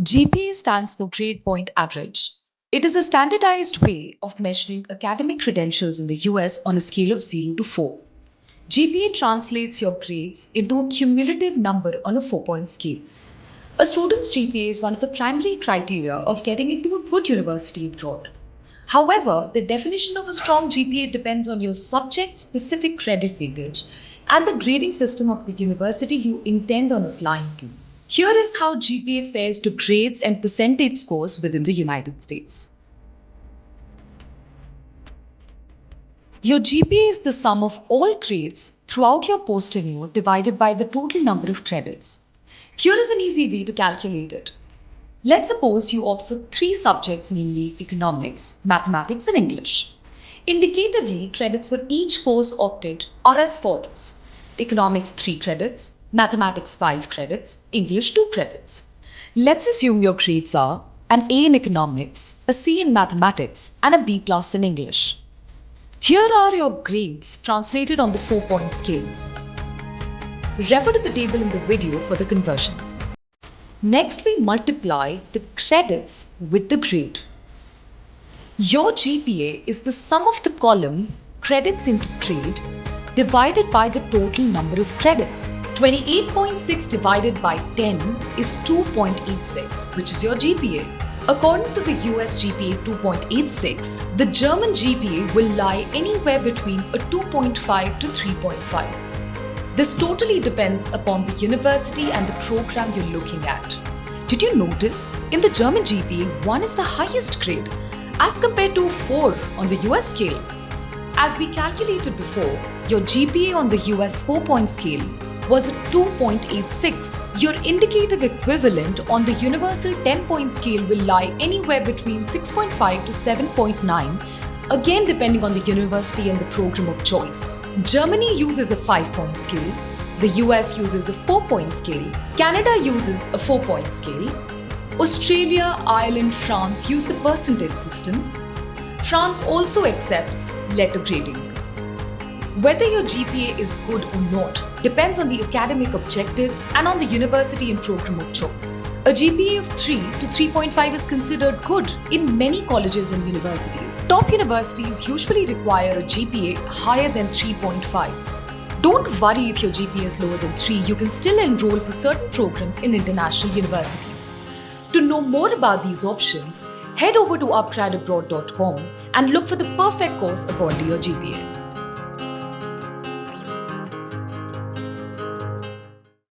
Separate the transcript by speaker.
Speaker 1: GPA stands for Grade Point Average. It is a standardized way of measuring academic credentials in the US on a scale of 0 to 4. GPA translates your grades into a cumulative number on a 4-point scale. A student's GPA is one of the primary criteria of getting into a good university abroad. However, the definition of a strong GPA depends on your subject-specific credit weightage and the grading system of the university you intend on applying to. Here is how GPA fares to grades and percentage scores within the United States. Your GPA is the sum of all grades throughout your post-tenure divided by the total number of credits. Here is an easy way to calculate it. Let's suppose you opt for 3 subjects, namely economics, mathematics, and English. Indicatively, credits for each course opted are as follows: economics 3 credits, mathematics 5 credits, English 2 credits. Let's assume your grades are an A in economics, a C in mathematics, and a B plus in English. Here are your grades translated on the 4-point scale. Refer to the table in the video for the conversion. Next, we multiply the credits with the grade. Your GPA is the sum of the column credits into grade divided by the total number of credits. 28.6 divided by 10 is 2.86, which is your GPA. According to the US GPA 2.86, the German GPA will lie anywhere between a 2.5 to 3.5. This totally depends upon the university and the program you're looking at. Did you notice? In the German GPA, 1 is the highest grade as compared to 4 on the US scale. As we calculated before, your GPA on the US 4-point scale was a 2.86. Your indicative equivalent on the universal 10-point scale will lie anywhere between 6.5 to 7.9. Again, depending on the university and the program of choice. Germany uses a 5-point scale. The US uses a 4-point scale. Canada uses a 4-point scale. Australia, Ireland, France use the percentage system. France also accepts letter grading. Whether your GPA is good or not depends on the academic objectives and on the university and program of choice. A GPA of 3 to 3.5 is considered good in many colleges and universities. Top universities usually require a GPA higher than 3.5. Don't worry if your GPA is lower than 3, you can still enroll for certain programs in international universities. To know more about these options, head over to upgradabroad.com and look for the perfect course according to your GPA.